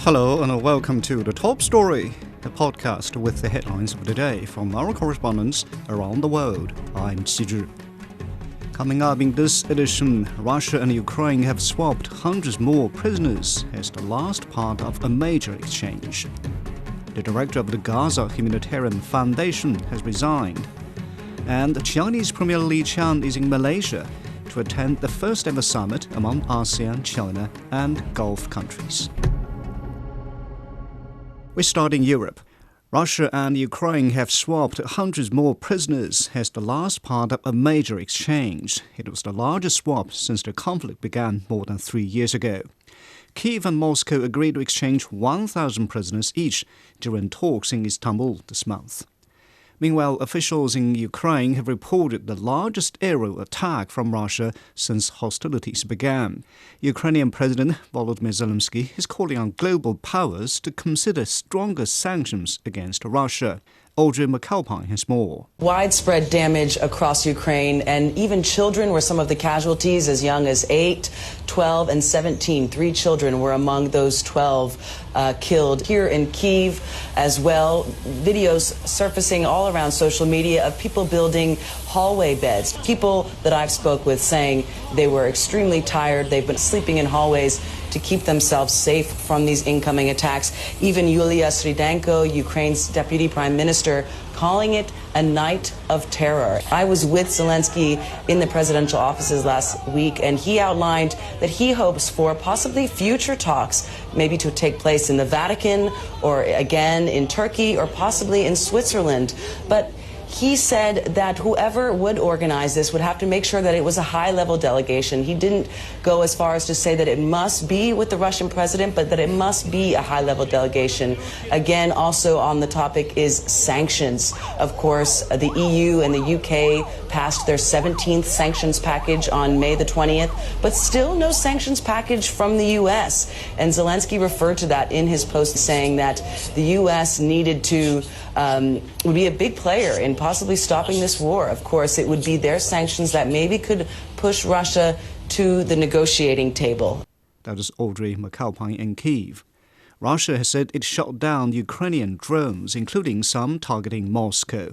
Hello and welcome to The Top Story, the podcast with the headlines of the day from our correspondents around the world. I'm Xizhi. Coming up in this edition, Russia and Ukraine have swapped hundreds more prisoners as the last part of a major exchange. The director of the Gaza Humanitarian Foundation has resigned. And Chinese Premier Li Qiang is in Malaysia to attend the first-ever summit among ASEAN, China and Gulf countries. We start in Europe. Russia and Ukraine have swapped hundreds more prisoners as the last part of a major exchange. It was the largest swap since the conflict began more than 3 years ago. Kyiv and Moscow agreed to exchange 1,000 prisoners each during talks in Istanbul this month. Meanwhile, officials in Ukraine have reported the largest aerial attack from Russia since hostilities began. Ukrainian President Volodymyr Zelensky is calling on global powers to consider stronger sanctions against Russia. Audrey McAlpine has more. Widespread damage across Ukraine, and even children were some of the casualties, as young as 8, 12, and 17. 3 children were among those 12 killed. Here in Kyiv as well, videos surfacing all around social media of people building hallway beds. People that I've spoke with saying they were extremely tired. They've been sleeping in hallways to keep themselves safe from these incoming attacks. Even Yulia Sridenko, Ukraine's deputy prime minister, calling it a night of terror. I was with Zelensky in the presidential offices last week, and he outlined that he hopes for possibly future talks, maybe to take place in the Vatican or again in Turkey or possibly in Switzerland. But he said that whoever would organize this would have to make sure that it was a high-level delegation. He didn't go as far as to say that it must be with the Russian president, but that it must be a high-level delegation. Again, also on the topic is sanctions. Of course, the EU and the UK passed their 17th sanctions package on May the 20th, but still no sanctions package from the US. And Zelensky referred to that in his post, saying that the US needed to would be a big player in possibly stopping this war. Of course, it would be their sanctions that maybe could push Russia to the negotiating table. That is Audrey McAlpine in Kyiv. Russia has said it shot down Ukrainian drones, including some targeting Moscow.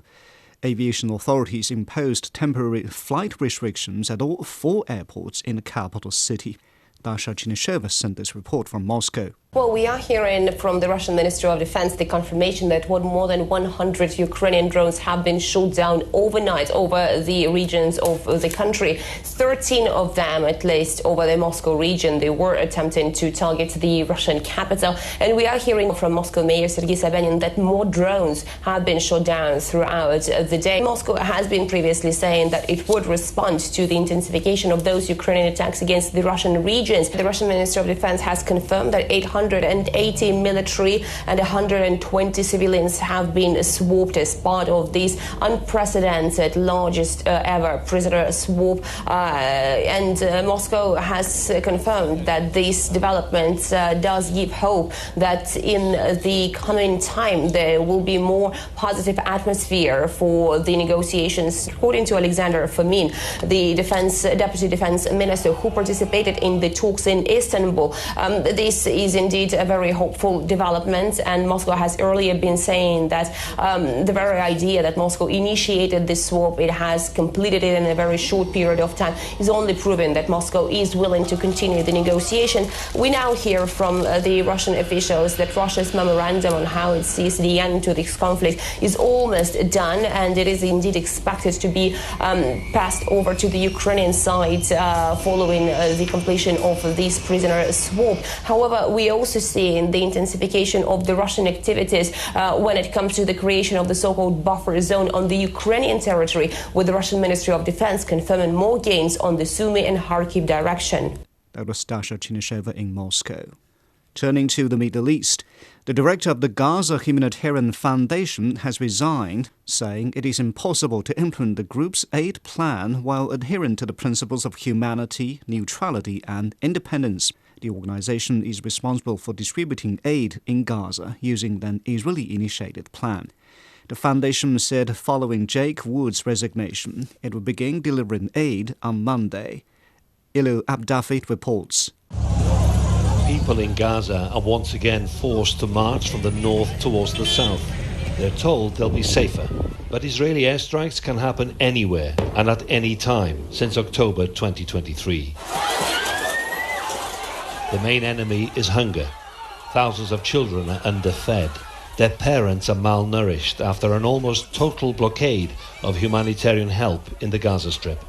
Aviation authorities imposed temporary flight restrictions at all 4 airports in the capital city. Dasha Chinisheva sent this report from Moscow. Well, we are hearing from the Russian Ministry of Defense the confirmation that more than 100 Ukrainian drones have been shot down overnight over the regions of the country. 13 of them, at least, over the Moscow region. They were attempting to target the Russian capital. And we are hearing from Moscow Mayor Sergei Sobyanin that more drones have been shot down throughout the day. Moscow has been previously saying that it would respond to the intensification of those Ukrainian attacks against the Russian regions. The Russian Ministry of Defense has confirmed that 880 military and 120 civilians have been swapped as part of this unprecedented, largest ever prisoner swap. And Moscow has confirmed that this development does give hope that in the coming time there will be more positive atmosphere for the negotiations. According to Alexander Fomin, the deputy defense minister who participated in the talks in Istanbul, this is indeed a very hopeful development, and Moscow has earlier been saying that the very idea that Moscow initiated this swap, it has completed it in a very short period of time, is only proving that Moscow is willing to continue the negotiation. We now hear from the Russian officials that Russia's memorandum on how it sees the end to this conflict is almost done, and it is indeed expected to be passed over to the Ukrainian side following the completion of this prisoner swap. However, we also see the intensification of the Russian activities when it comes to the creation of the so-called buffer zone on the Ukrainian territory, with the Russian Ministry of Defense confirming more gains on the Sumy and Kharkiv direction. That was Dasha Chinisheva in Moscow. Turning to the Middle East, the director of the Gaza Humanitarian Foundation has resigned, saying it is impossible to implement the group's aid plan while adhering to the principles of humanity, neutrality and independence. The organization is responsible for distributing aid in Gaza using an Israeli-initiated plan. The foundation said following Jake Wood's resignation, it will begin delivering aid on Monday. Ilu Abdafit reports. People in Gaza are once again forced to march from the north towards the south. They're told they'll be safer. But Israeli airstrikes can happen anywhere and at any time since October 2023. The main enemy is hunger. Thousands of children are underfed. Their parents are malnourished after an almost total blockade of humanitarian help in the Gaza Strip.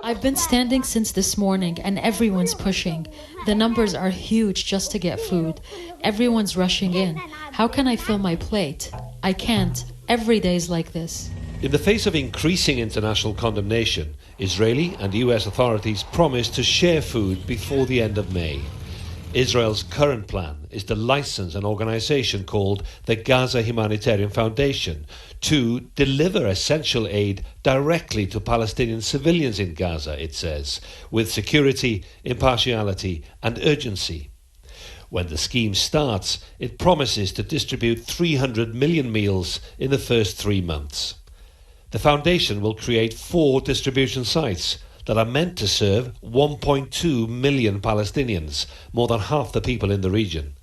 I've been standing since this morning and everyone's pushing. The numbers are huge just to get food. Everyone's rushing in. How can I fill my plate? I can't. Every day's like this. In the face of increasing international condemnation, Israeli and US authorities promised to share food before the end of May. Israel's current plan is to license an organization called the Gaza Humanitarian Foundation to deliver essential aid directly to Palestinian civilians in Gaza, it says, with security, impartiality and urgency. When the scheme starts, it promises to distribute 300 million meals in the first 3 months. The foundation will create 4 distribution sites that are meant to serve 1.2 million Palestinians, more than half the people in the region.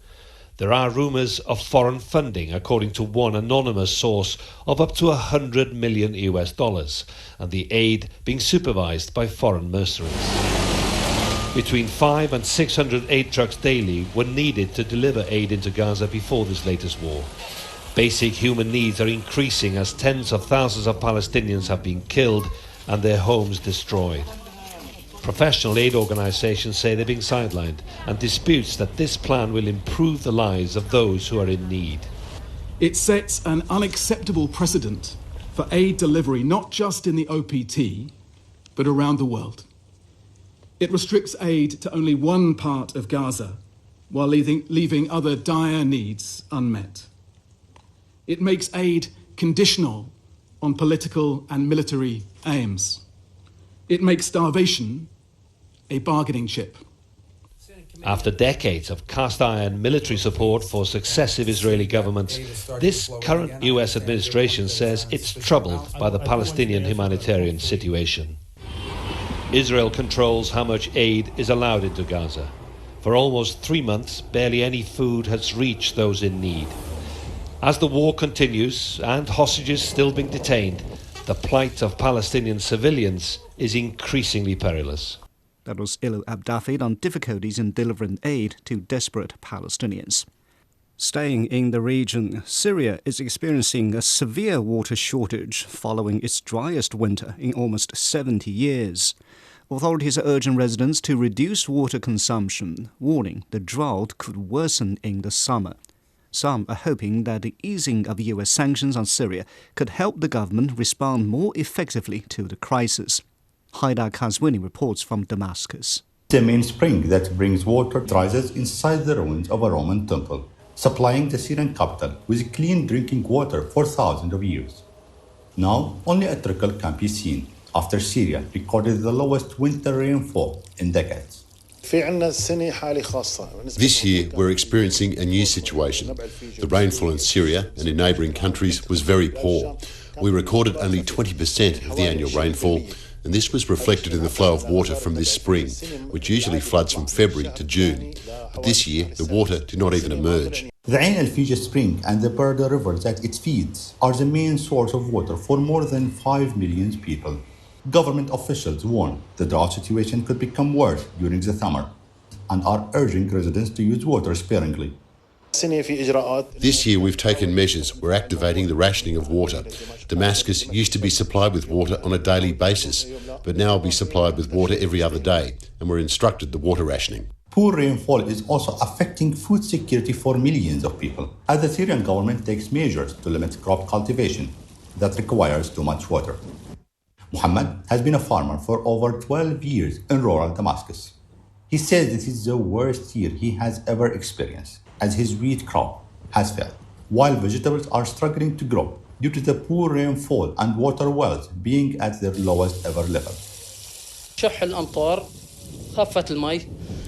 There are rumours of foreign funding, according to one anonymous source, of up to $100 million US, and the aid being supervised by foreign mercenaries. Between 500 and 600 aid trucks daily were needed to deliver aid into Gaza before this latest war. Basic human needs are increasing as tens of thousands of Palestinians have been killed and their homes destroyed. Professional aid organisations say they're being sidelined, and disputes that this plan will improve the lives of those who are in need. It sets an unacceptable precedent for aid delivery not just in the OPT, but around the world. It restricts aid to only one part of Gaza, while leaving other dire needs unmet. It makes aid conditional on political and military aims. It makes starvation a bargaining chip. After decades of cast-iron military support for successive Israeli governments, this current US administration says it's troubled by the Palestinian humanitarian situation. Israel controls how much aid is allowed into Gaza. For almost 3 months, barely any food has reached those in need. As the war continues and hostages still being detained, the plight of Palestinian civilians is increasingly perilous. That was Ilu Abdafid on difficulties in delivering aid to desperate Palestinians. Staying in the region, Syria is experiencing a severe water shortage following its driest winter in almost 70 years. Authorities are urging residents to reduce water consumption, warning the drought could worsen in the summer. Some are hoping that the easing of US sanctions on Syria could help the government respond more effectively to the crisis. Haidar Kazwini reports from Damascus. The main spring that brings water rises inside the ruins of a Roman temple, supplying the Syrian capital with clean drinking water for thousands of years. Now, only a trickle can be seen after Syria recorded the lowest winter rainfall in decades. This year, we're experiencing a new situation. The rainfall in Syria and in neighbouring countries was very poor. We recorded only 20% of the annual rainfall, and this was reflected in the flow of water from this spring, which usually floods from February to June. But this year, the water did not even emerge. The Ain al-Fija spring and the Barda river that it feeds are the main source of water for more than 5 million people. Government officials warn the drought situation could become worse during the summer and are urging residents to use water sparingly. This year we've taken measures. We're activating the rationing of water. Damascus used to be supplied with water on a daily basis, but now will be supplied with water every other day, and we're instructed the water rationing. Poor rainfall is also affecting food security for millions of people, as the Syrian government takes measures to limit crop cultivation that requires too much water. Muhammad has been a farmer for over 12 years in rural Damascus. He says this is the worst year he has ever experienced, as his wheat crop has failed, while vegetables are struggling to grow due to the poor rainfall and water wells being at their lowest ever level.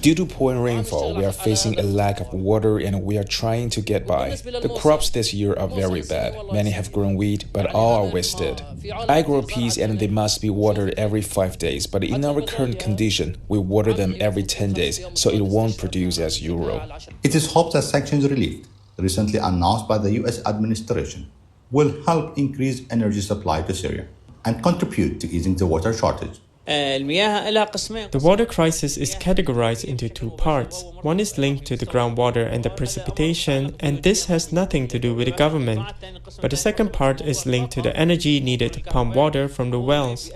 Due to poor rainfall, we are facing a lack of water and we are trying to get by. The crops this year are very bad. Many have grown wheat, but all are wasted. I grow peas and they must be watered every 5 days, but in our current condition, we water them every 10 days, so it won't produce as usual. It is hoped that sanctions relief, recently announced by the U.S. administration, will help increase energy supply to Syria and contribute to easing the water shortage. The water crisis is categorized into two parts. One is linked to the groundwater and the precipitation, and this has nothing to do with the government. But the second part is linked to the energy needed to pump water from the wells.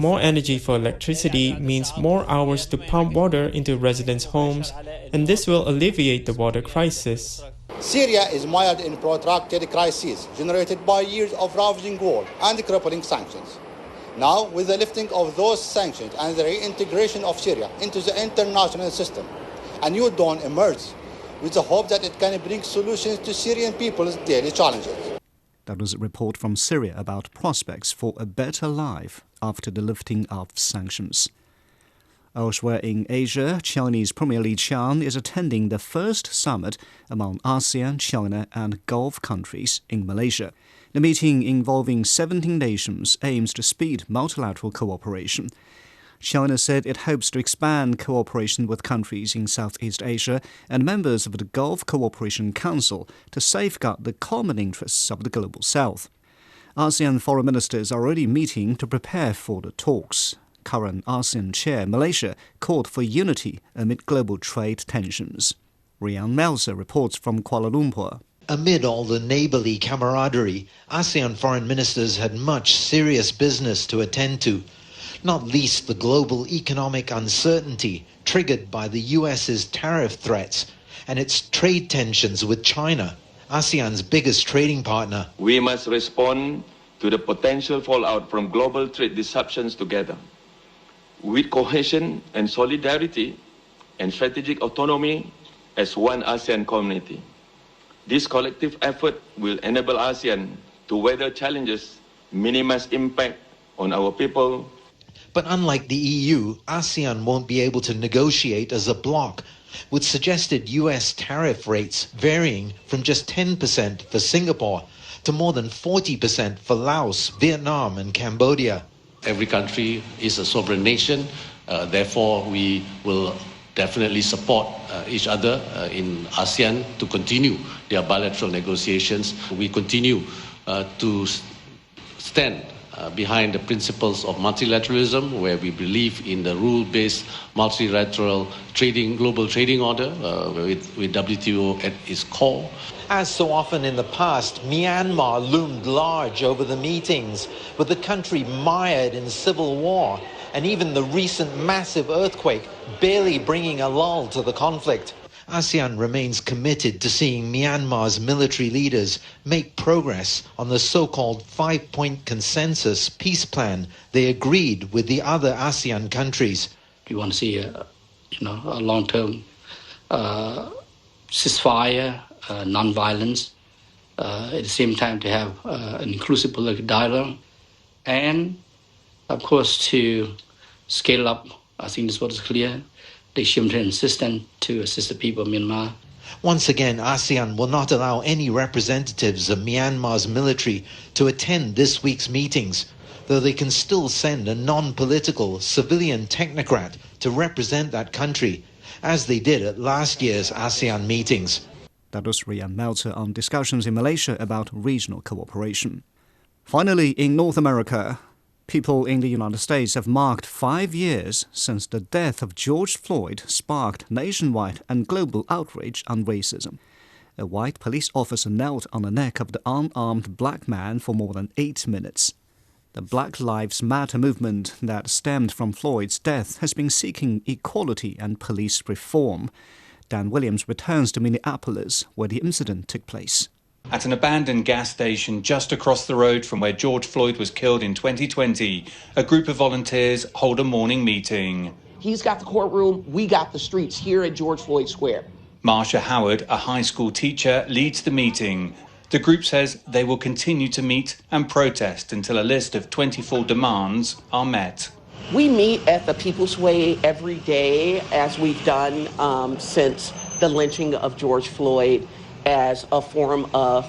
More energy for electricity means more hours to pump water into residents' homes, and this will alleviate the water crisis. Syria is mired in protracted crises generated by years of ravaging war and crippling sanctions. Now, with the lifting of those sanctions and the reintegration of Syria into the international system, a new dawn emerges with the hope that it can bring solutions to Syrian people's daily challenges. That was a report from Syria about prospects for a better life after the lifting of sanctions. Elsewhere in Asia, Chinese Premier Li Qiang is attending the first summit among ASEAN, China and Gulf countries in Malaysia. The meeting, involving 17 nations, aims to speed multilateral cooperation. China said it hopes to expand cooperation with countries in Southeast Asia and members of the Gulf Cooperation Council to safeguard the common interests of the Global South. ASEAN foreign ministers are already meeting to prepare for the talks. Current ASEAN chair Malaysia called for unity amid global trade tensions. Rian Melzer reports from Kuala Lumpur. Amid all the neighbourly camaraderie, ASEAN foreign ministers had much serious business to attend to, not least the global economic uncertainty triggered by the US's tariff threats and its trade tensions with China, ASEAN's biggest trading partner. We must respond to the potential fallout from global trade disruptions together, with cohesion and solidarity and strategic autonomy as one ASEAN community. This collective effort will enable ASEAN to weather challenges, minimize impact on our people. But unlike the EU, ASEAN won't be able to negotiate as a bloc, with suggested US tariff rates varying from just 10% for Singapore to more than 40% for Laos, Vietnam and Cambodia. Every country is a sovereign nation, therefore we will definitely support each other in ASEAN to continue their bilateral negotiations. We continue to stand behind the principles of multilateralism, where we believe in the rule-based multilateral trading, global trading order with WTO at its core. As so often in the past, Myanmar loomed large over the meetings, with the country mired in civil war, and even the recent massive earthquake barely bringing a lull to the conflict. ASEAN remains committed to seeing Myanmar's military leaders make progress on the so-called 5-point consensus peace plan they agreed with the other ASEAN countries. We want to see a long-term ceasefire, non-violence, at the same time to have an inclusive political dialogue, and of course to scale up, I think this is what is clear, the humanitarian assistance to assist the people of Myanmar. Once again, ASEAN will not allow any representatives of Myanmar's military to attend this week's meetings, though they can still send a non-political civilian technocrat to represent that country, as they did at last year's ASEAN meetings. That was Rian Melzer on discussions in Malaysia about regional cooperation. Finally, in North America, people in the United States have marked 5 years since the death of George Floyd sparked nationwide and global outrage on racism. A white police officer knelt on the neck of the unarmed black man for more than 8 minutes. The Black Lives Matter movement that stemmed from Floyd's death has been seeking equality and police reform. Dan Williams returns to Minneapolis, where the incident took place. At an abandoned gas station just across the road from where George Floyd was killed in 2020, a group of volunteers hold a morning meeting. He's got the courtroom, we got the streets here at George Floyd Square. Marsha Howard, a high school teacher, leads the meeting. The group says they will continue to meet and protest until a list of 24 demands are met. We meet at the People's Way every day, as we've done since the lynching of George Floyd, as a form of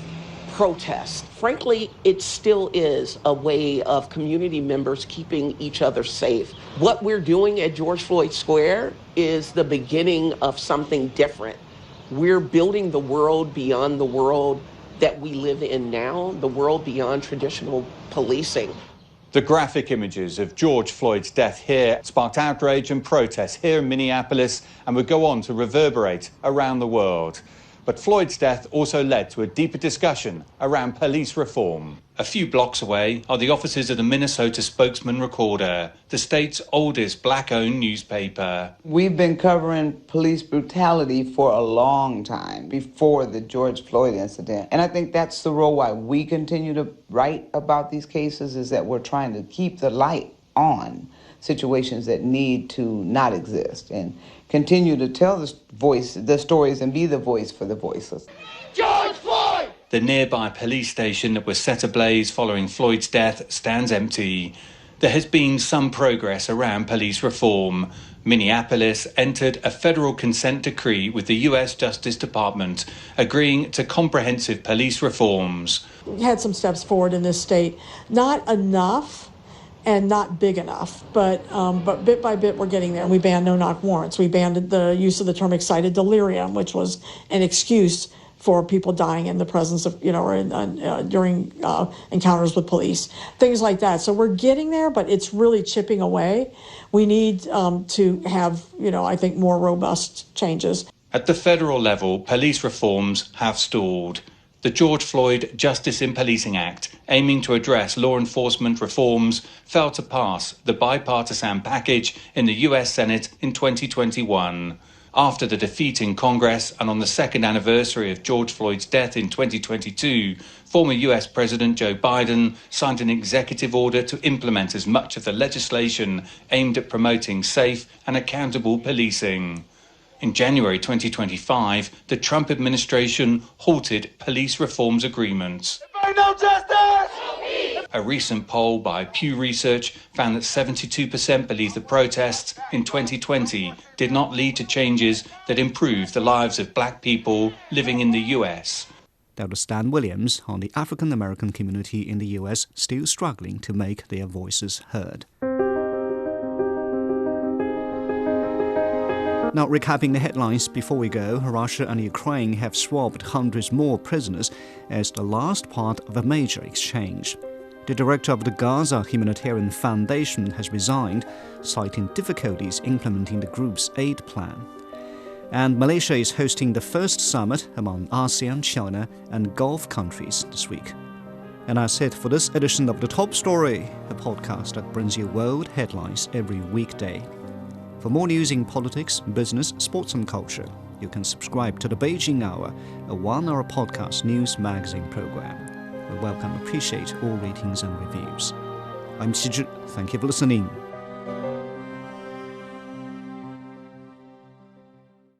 protest. Frankly, it still is a way of community members keeping each other safe. What we're doing at George Floyd Square is the beginning of something different. We're building the world beyond the world that we live in now, the world beyond traditional policing. The graphic images of George Floyd's death here sparked outrage and protests here in Minneapolis and would go on to reverberate around the world. But Floyd's death also led to a deeper discussion around police reform. A few blocks away are the offices of the Minnesota Spokesman Recorder, the state's oldest black-owned newspaper. We've been covering police brutality for a long time, before the George Floyd incident. And I think that's the role why we continue to write about these cases, is that we're trying to keep the light on situations that need to not exist and continue to tell the stories and be the voice for the voiceless. George Floyd! The nearby police station that was set ablaze following Floyd's death stands empty. There has been some progress around police reform. Minneapolis entered a federal consent decree with the U.S. Justice Department, agreeing to comprehensive police reforms. We had some steps forward in this state. Not enough and not big enough, but bit by bit we're getting there. We banned no-knock warrants. We banned the use of the term excited delirium, which was an excuse for people dying in the presence of, or during encounters with police, things like that. So we're getting there, but it's really chipping away. We need to have, I think, more robust changes. At the federal level, police reforms have stalled. The George Floyd Justice in Policing Act, aiming to address law enforcement reforms, failed to pass the bipartisan package in the US Senate in 2021. After the defeat in Congress and on the second anniversary of George Floyd's death in 2022, former US President Joe Biden signed an executive order to implement as much of the legislation aimed at promoting safe and accountable policing. In January 2025, the Trump administration halted police reforms agreements. No justice! A recent poll by Pew Research found that 72% believe the protests in 2020 did not lead to changes that improved the lives of black people living in the US. That was Stan Williams on the African American community in the US still struggling to make their voices heard. Now, recapping the headlines before we go, Russia and Ukraine have swapped hundreds more prisoners as the last part of a major exchange. The director of the Gaza Humanitarian Foundation has resigned, citing difficulties implementing the group's aid plan. And Malaysia is hosting the first summit among ASEAN, China and Gulf countries this week. And that's it for this edition of The Top Story, a podcast that brings you world headlines every weekday. For more news in politics, business, sports and culture, you can subscribe to the Beijing Hour, a one-hour podcast news magazine program. We welcome and appreciate all ratings and reviews. I'm Xi Zhi. Thank you for listening.